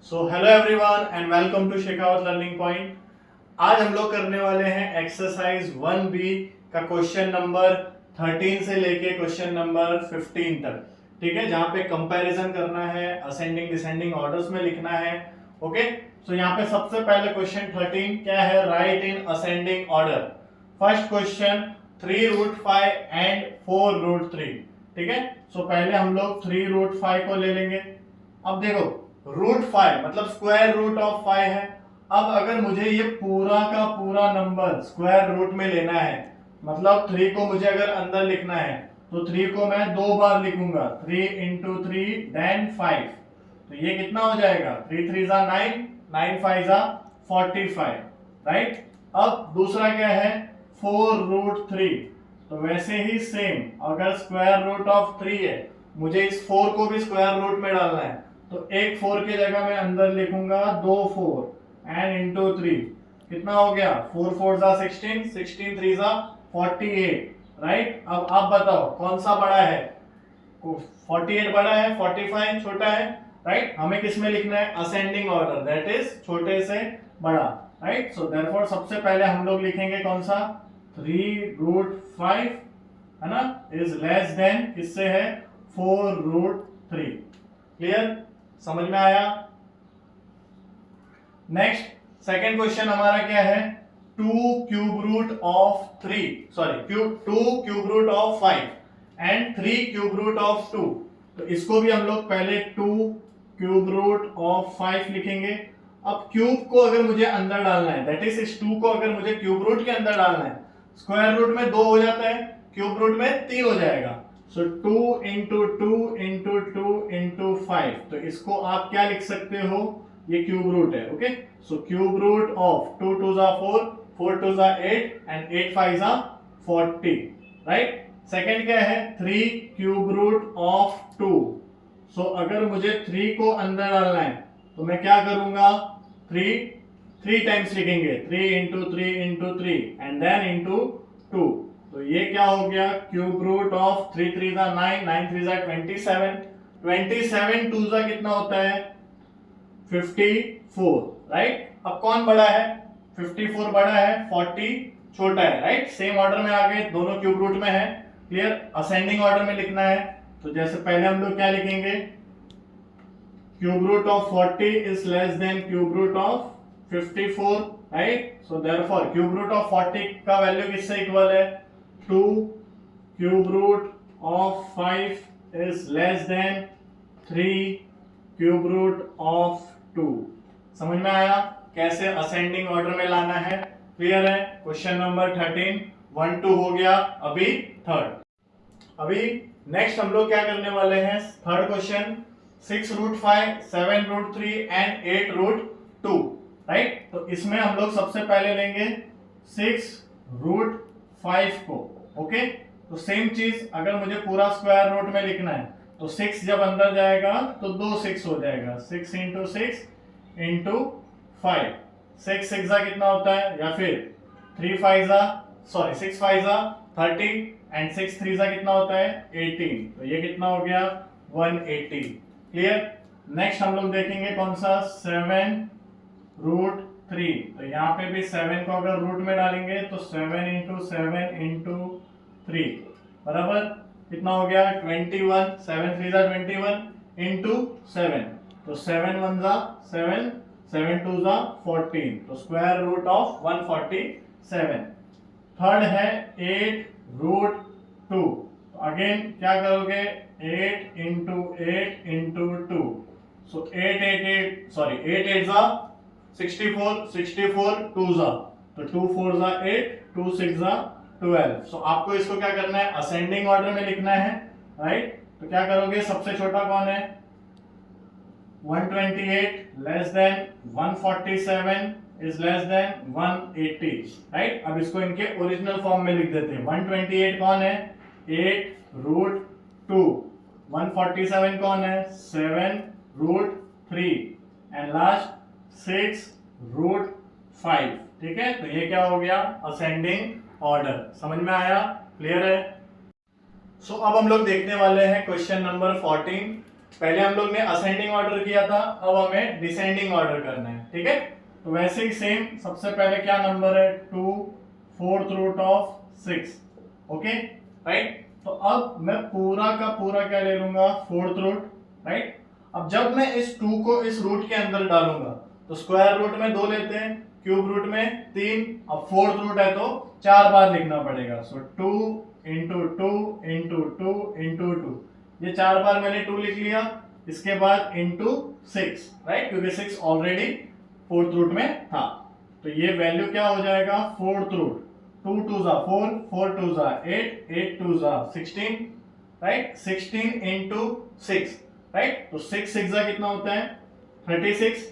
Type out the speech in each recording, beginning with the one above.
So hello everyone and welcome to Shekhawat learning point. आज हम लोग करने वाले हैं एक्सरसाइज 1B का क्वेश्चन नंबर 13 से लेके क्वेश्चन नंबर 15 तक। ठीक है, जहां पे कंपैरिजन करना है, असेंडिंग डिसेंडिंग ऑर्डर्स में लिखना है। ओके, सो यहाँ पे सबसे पहले क्वेश्चन 13 क्या है, right in ascending order. First question 3√5 and 4√3। ठीक है, सो पहले हम लोग 3√5 को ले लेंगे। अब देखो √5 मतलब स्क्वायर रूट ऑफ 5 है। अब अगर मुझे ये पूरा का पूरा नंबर स्क्वायर रूट में लेना है, मतलब 3 को मुझे अगर अंदर लिखना है तो 3 को मैं दो बार लिखूंगा, 3 इंटू 3 देन 5। तो ये कितना हो जाएगा, 3 3 जा 9, 9 5 जा 45, राइट। अब दूसरा क्या है, 4√3। तो वैसे ही सेम, अगर स्क्वायर रूट ऑफ 3 है, मुझे इस 4 को भी स्क्वायर रूट में डालना है, तो एक 4 की जगह मैं अंदर लिखूंगा 2 4 एंड इंटू 3। कितना हो गया, 4 4 जा 16, 16 3 जा 48, राइट। अब आप बताओ कौन सा बड़ा है, 48 बड़ा है, 45 छोटा है, राइट। हमें किस में लिखना है, असेंडिंग ऑर्डर, दैट इज छोटे से बड़ा, राइट। सो देयरफॉर सबसे पहले हम लोग लिखेंगे कौन सा, 3√5 है ना, इज लेस देन किससे है, 4√3। क्लियर, समझ में आया। नेक्स्ट सेकंड क्वेश्चन हमारा क्या है, 2 cube root of 3, sorry 2 cube root of 5 and 3 cube root of 2। तो इसको भी हम लोग पहले 2 क्यूब रूट ऑफ 5 लिखेंगे। अब क्यूब को अगर मुझे अंदर डालना है, दैट इज इस 2 को अगर मुझे क्यूब रूट के अंदर डालना है, स्क्वायर रूट में 2 हो जाता है, क्यूब रूट में 3 हो जाएगा। So 2 into 2 into 2 into 5। तो इसको आप क्या लिख सकते हो, ये क्यूब रूट है। Okay, so cube root of 2 2 जा 4, 4 2 जा 8 एंड 8 5 जा 40, राइट। सेकंड क्या है, 3 क्यूब रूट ऑफ 2। सो अगर मुझे 3 को अंदर डालना है तो मैं क्या करूंगा, 3 टाइम्स लिखेंगे, 3 into 3 into 3 and then into 2। तो ये क्या हो गया, क्यूब रूट ऑफ 3 3 जा 9, 9 3 जा 27, 27 2 जा कितना होता है, 54, राइट। अब कौन बड़ा है, 54 बड़ा है, 40 छोटा है, राइट। सेम ऑर्डर में आ गए, दोनों क्यूब रूट में है। क्लियर, असेंडिंग ऑर्डर में लिखना है। तो जैसे पहले हम लोग क्या लिखेंगे, cube root of 40 is less than cube root of 54, right. So therefore cube root of 40 का वैल्यू किससे इक्वल है, 2 cube root of 5 is less than 3 cube root of 2। समझ में आया कैसे असेंडिंग ऑर्डर में लाना है। क्लियर है, क्वेश्चन नंबर 13 1 2 हो गया। अभी थर्ड, अभी नेक्स्ट हम लोग क्या करने वाले हैं, थर्ड क्वेश्चन 6√5 7√3 एंड 8√2, राइट। तो इसमें हम लोग सबसे पहले लेंगे 6√5 को। ओके, तो सेम चीज, अगर मुझे पूरा स्क्वायर रूट में लिखना है तो 6 जब अंदर जाएगा तो 2 6 हो जाएगा, 6 इंटू 6 इंटू 5, 6 6 जा कितना होता है, या फिर 3 5 जा, सॉरी 6 5 जा 30 एंड 6 3 जा कितना होता है 18। तो ये कितना हो गया, 180। क्लियर, नेक्स्ट हम लोग देखेंगे कौन सा, 7√3। तो यहाँ पे भी 7 को अगर रूट में डालेंगे तो 7 इंटू 7 इंटू 3 बराबर कितना हो गया, 21, 7 3 जा 21 इंटू 7। तो 7 1 जा 7, 7 2 जा 14, तो स्क्वायर रूट ऑफ 147। थर्ड है 8√2। तो अगेन क्या करोगे, 8 इंटू 8 इंटू 2। सो 8 8 8 सॉरी 8 8 जा 64, 64 2 जा, तो 2 4 जा 8, 2 6 जा 12। सो आपको इसको क्या करना है, असेंडिंग ऑर्डर में लिखना है, राइट। तो क्या करोगे, सबसे छोटा कौन है, 128 less than 147 is less then 180, right. अब इसको इनके ओरिजिनल फॉर्म में लिख देते हैं। 128 कौन है, 8√2, 147 कौन है, 7√3 एंड लास्ट 6√5। ठीक है, तो ये क्या हो गया, असेंडिंग ऑर्डर। समझ में आया, क्लियर है। सो अब हम लोग देखने वाले हैं क्वेश्चन नंबर 14। पहले हम लोग ने असेंडिंग ऑर्डर किया था, अब हमें डिसेंडिंग ऑर्डर करना है, ठीक है। तो वैसे ही सेम, सबसे पहले क्या नंबर है 2 4th root of 6, okay right. तो अब मैं पूरा का पूरा क्या ले लूंगा 4th रूट, राइट। अब जब मैं इस 2 को इस रूट के अंदर डालूंगा तो स्क्वायर रूट में 2 लेते हैं, क्यूब रूट में 3, अब 4th रूट है तो 4 बार लिखना पड़ेगा। सो 2 इंटू 2 इंटू 2 इंटू 2, ये 4 बार मैंने 2 लिख लिया। इसके बाद इंटू 6, राइट, क्योंकि 6 ऑलरेडी 4th रूट में था। तो ये वैल्यू क्या हो जाएगा 4th रूट, 2 2 जा 4, 4 2 जा 8, 8 2 जा 16, राइट, 16 इंटू 6, राइट। तो 6 6 जा कितना होता है 36,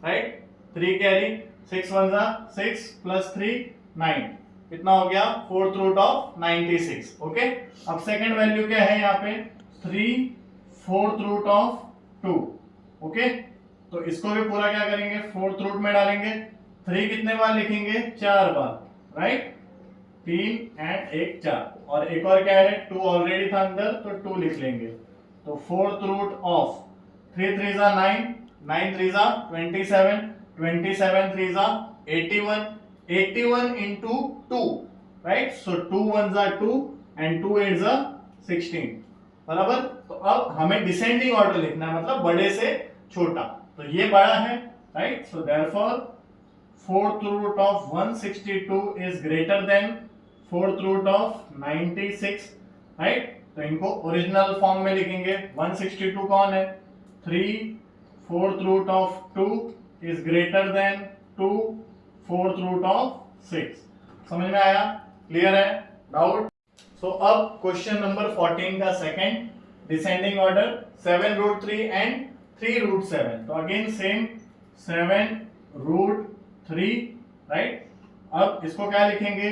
राइट, 3 कैरी, 6 1 जा 6 प्लस 3 9, कितना हो गया 4th रूट ऑफ 96, ओके। अब सेकंड वैल्यू क्या है यहाँ पे 3 4th रूट ऑफ 2, ओके। तो इसको भी पूरा क्या करेंगे 4th रूट में डालेंगे, 3 कितने बार लिखेंगे 4 बार, राइट, 3 एंड 1 4, और एक और क्या है 2 ऑलरेडी था अंदर तो 2 लिख लेंगे। तो 4th रूट ऑफ 3 3 जा 9, 9 3 जा 27, 27 3 जा 81, 81 into 2, right? So 2 1 जा 2 and 2 8 जा 16, बराबर। तो अब हमें डिसेंडिंग ऑर्डर लिखना है, मतलब बड़े से छोटा। तो ये बड़ा है, right. So therefore 4th root of 162 is greater than 4th root of 96, right. तो इनको ओरिजिनल फॉर्म में लिखेंगे। 162 कौन है 3 4th root of 2 is greater than 2 4th root of 6। समझ में आया, क्लियर है, डाउट। सो अब क्वेश्चन नंबर 14 का second, descending order 7 root 3 and 3 root 7। तो अगेन सेम 7 रूट 3, राइट। अब इसको क्या लिखेंगे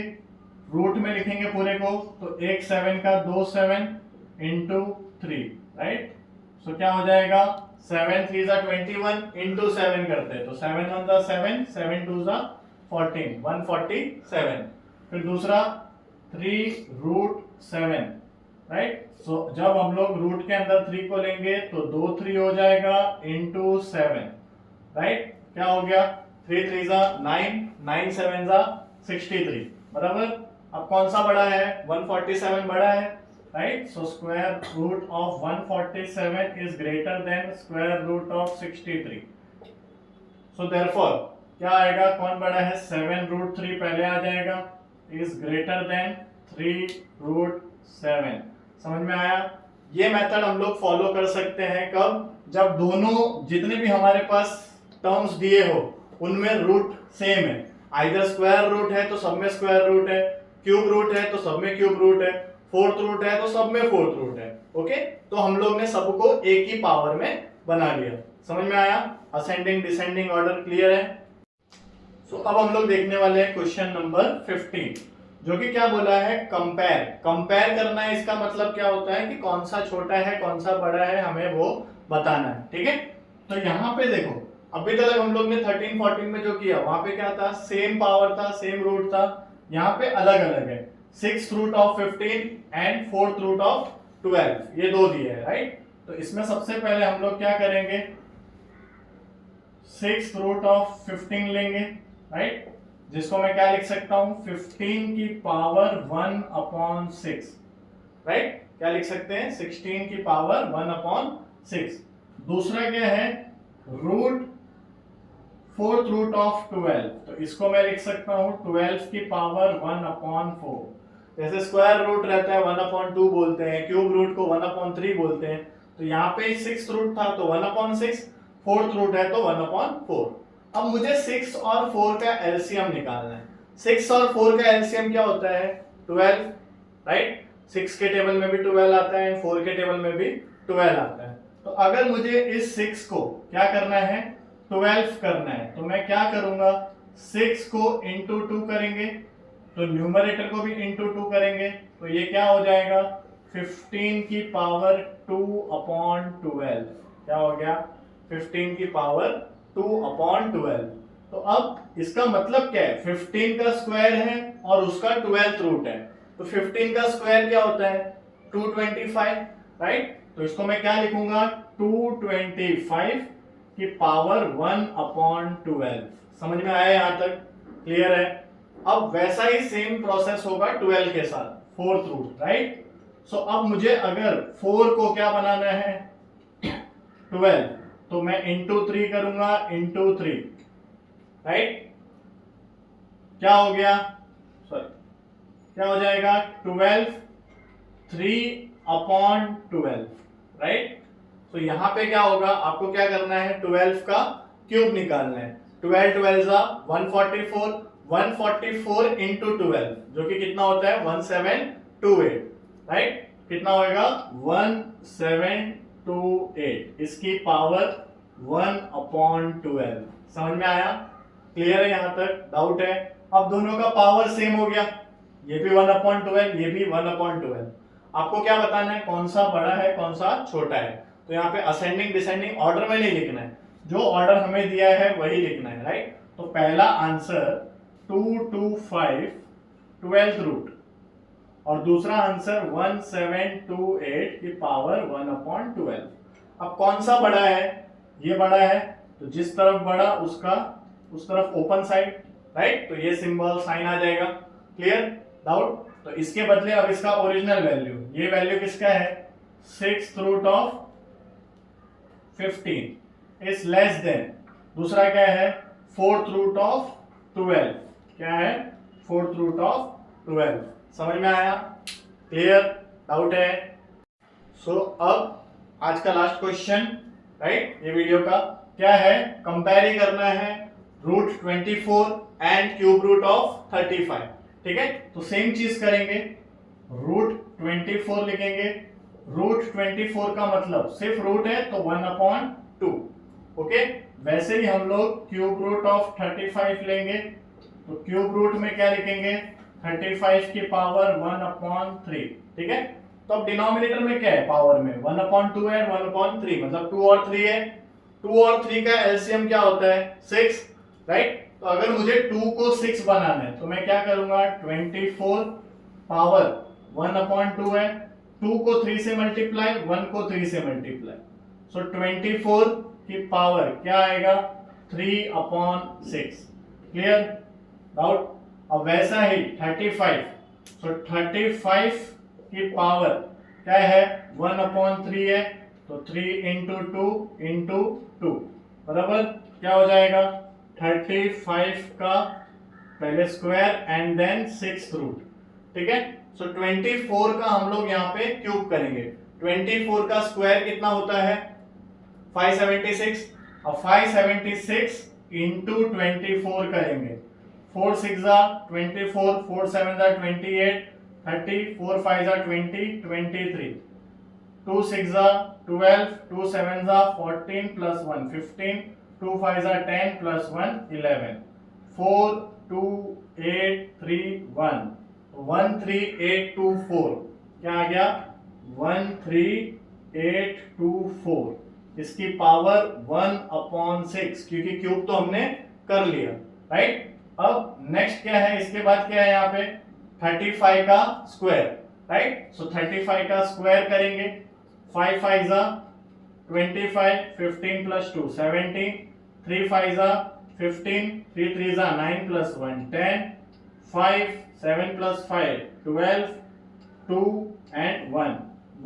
रूट में लिखेंगे पूरे को, तो एक 7 का 2 7 इंटू 3, राइट। सो क्या हो जाएगा 7 3 जा 21 इंटू 7 करते हैं, तो 7 1 जा 7, 7 2 जा 14, 147। फिर दूसरा 3 रूट 7, राइट। सो जब हम लोग रूट के अंदर 3 को लेंगे तो 2 3 हो जाएगा इंटू 7, राइट। क्या हो गया 3 3 जा 9, 9 7 जा 63, बराबर। अब कौन सा बड़ा है 147 बड़ा है, right. So square root of 147 is greater than square root of 63। So therefore क्या आएगा, कौन बड़ा है 7 रूट 3 पहले आ जाएगा, इज ग्रेटर देन 3 रूट 7। समझ में आया। ये मेथड हम लोग फॉलो कर सकते हैं कब, जब दोनों जितने भी हमारे पास टर्म्स दिए हो उनमें रूट सेम है। आइदर स्क्वायर रूट है तो सब में स्क्वायर रूट है, क्यूब रूट है तो सब में क्यूब रूट है, 4th रूट है तो सब में 4th रूट है, ओके। तो हम लोग ने सबको एक ही पावर में बना लिया। समझ में आया, असेंडिंग डिसेंडिंग ऑर्डर क्लियर है। सो अब हम लोग देखने वाले हैं क्वेश्चन नंबर 15, जो कि क्या बोला है कंपेयर। कंपेयर करना है, इसका मतलब क्या होता है कि कौन सा छोटा है कौन सा बड़ा है हमें वो बताना है, ठीक है। तो यहाँ पे देखो अभी तक हम लोग ने 13 14 में जो किया वहां पे क्या था सेम पावर था, सेम रूट था। यहाँ पे अलग अलग है, 6th root of 15 and 4th root of 12, ये दो दिए है, राइट। तो इसमें सबसे पहले हम लोग क्या करेंगे 6th रूट ऑफ 15 लेंगे, राइट, जिसको मैं क्या लिख सकता हूं 15 की पावर 1 अपॉन 6, राइट। क्या लिख सकते हैं 16 की पावर 1 अपॉन 6। दूसरा क्या है रूट 4th रूट ऑफ 12, तो इसको मैं लिख सकता हूं 12 की पावर 1 अपॉन 4। जैसे स्क्वायर रूट रहता है 1 अपॉन 2 बोलते हैं, क्यूब रूट को 1 अपॉन 3 बोलते हैं। तो यहाँ पे 6th रूट था तो 1 अपॉन 6, 4th रूट है तो 1 अपॉन 4। अब मुझे 6 और 4 का एलसीएम निकालना है। 6 और 4 का एलसीएम क्या होता है 12, राइट। 6 के टेबल में भी 12 आता है, 4 के टेबल में भी 12 आता है। तो अगर मुझे इस 6 को क्या करना है 12 करना है, तो मैं क्या करूंगा 6 को इंटू 2 करेंगे, तो न्यूमरेटर को भी इंटू 2 करेंगे, तो ये क्या हो जाएगा 15 की पावर 2 अपॉन 12। क्या हो गया 15 की पावर 2 अपॉन 12। तो अब इसका मतलब क्या है 15 का स्क्वायर है और उसका 12th रूट है, तो 15 का स्क्वायर क्या होता है 225, राइट। तो इसको मैं क्या लिखूंगा, 225 की पावर 1/12। समझ में आया यहां तक, क्लियर है। अब वैसा ही सेम प्रोसेस होगा 12 के साथ, फोर्थ रूट, राइट। सो अब मुझे अगर 4 को क्या बनाना है, 12, तो मैं इंटू 3 करूंगा, इंटू 3, राइट। क्या हो गया, सॉरी, क्या हो जाएगा, 12, 3/12, राइट। तो यहां पे क्या होगा, आपको क्या करना है, 12 का क्यूब निकालना है। 12 12 144, 144 इंटू 12 जो कि कितना होता है, 1728, राइट। कितना होएगा, 1728, इसकी पावर 1/12। समझ में आया, क्लियर है, यहां तक डाउट है। अब दोनों का पावर सेम हो गया, ये भी 1/12, ये भी 1/12। आपको क्या बताना है, कौन सा बड़ा है कौन सा छोटा है। तो यहाँ पे असेंडिंग डिसेंडिंग ऑर्डर में नहीं लिखना है, जो ऑर्डर हमें दिया है वही लिखना है, राइट। तो पहला आंसर 225 12th रूट, और दूसरा आंसर 1728 की पावर 1/12। अब कौन सा बड़ा है, ये बड़ा है, तो जिस तरफ बड़ा उसका उस तरफ ओपन साइड, राइट। तो ये सिंबल साइन आ जाएगा, क्लियर, डाउट। तो इसके बदले अब इसका ओरिजिनल वैल्यू, ये वैल्यू किसका है, 6th root of 15 is less than, दूसरा क्या है, 4th रूट ऑफ 12, क्या है, 4th रूट ऑफ 12। समझ में आया, क्लियर, डाउट है। सो अब आज का लास्ट क्वेश्चन, राइट, ये वीडियो का क्या है, कंपेयर ही करना है root 24 and cube root of 35, ठीक है। तो सेम चीज करेंगे, रूट 24 लिखेंगे, रूट 24 का मतलब सिर्फ रूट है तो 1/2, ओके। वैसे ही हम लोग क्यूब रूट ऑफ 35 लेंगे, तो क्यूब रूट में क्या लिखेंगे, 35 की पावर 1/3, ठीक है। तो अब डिनोमिनेटर में क्या है, पावर में 1/2 है, 1/3 मतलब 2 और 3 है। 2 और 3 का एलसीएम क्या होता है, 6, राइट। तो अगर मुझे 2 को 6 बनाना है तो मैं क्या करूंगा, 24 पावर 1/2 है, 2 को 3 से मल्टीप्लाई, 1 को 3 से मल्टीप्लाई, सो 24 की पावर क्या आएगा, 3/6, क्लियर, डाउट। अब वैसा ही 35, सो 35 की पावर क्या है, 1/3 है, तो 3 इंटू 2 इंटू 2 बराबर क्या हो जाएगा, 35 का पहले square and then 6th root, ठीक है। सो 24 का हम लोग यहाँ पे क्यूब करेंगे, 24 का स्क्वायर कितना होता है, 576, और 576 इंटू 24 करेंगे, 4 6 24, 4 7 28, 30, 4 5 20, 23, 2 6 12, 2 7 14 plus 1 15, 2 5 10 plus 1 11, 4 2 8 3 1, 13824, क्या आ गया, 13824, इसकी पावर 1/6, क्योंकि क्यूब तो हमने कर लिया, राइट। अब नेक्स्ट क्या है, इसके बाद क्या है, यहाँ पे 35 का स्क्वायर, राइट। सो 35 का स्क्वायर करेंगे, 5 5 25, 15 plus 2 17, 3 5 15, 3 3 9 plus 1 10, 5 7 plus 5 12, 2 and 1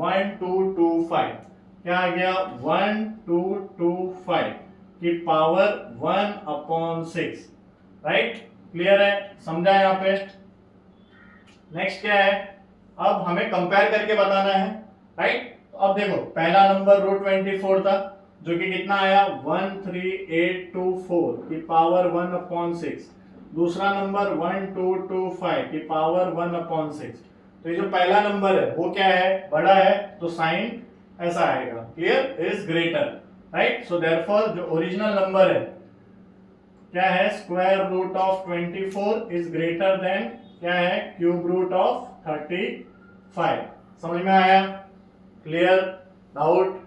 1 2 2 5, क्या आ गया, 1 2 2 5 की पावर 1/6, राइट, क्लियर है, समझा यहाँ पे। नेक्स्ट क्या है, अब हमें कंपेयर करके बताना है, राइट। अब देखो पहला नंबर रूट 24 था, जो कि कितना आया, 13824 की पावर 1/6, दूसरा नंबर 1225 की पावर 1/6। तो ये जो पहला नंबर है वो क्या है, बड़ा है, तो साइन ऐसा आएगा, clear, is greater, right. So therefore जो ओरिजिनल नंबर है क्या है, square root of 24 is greater than क्या है, क्यूब रूट ऑफ 35। समझ में आया, क्लियर, डाउट,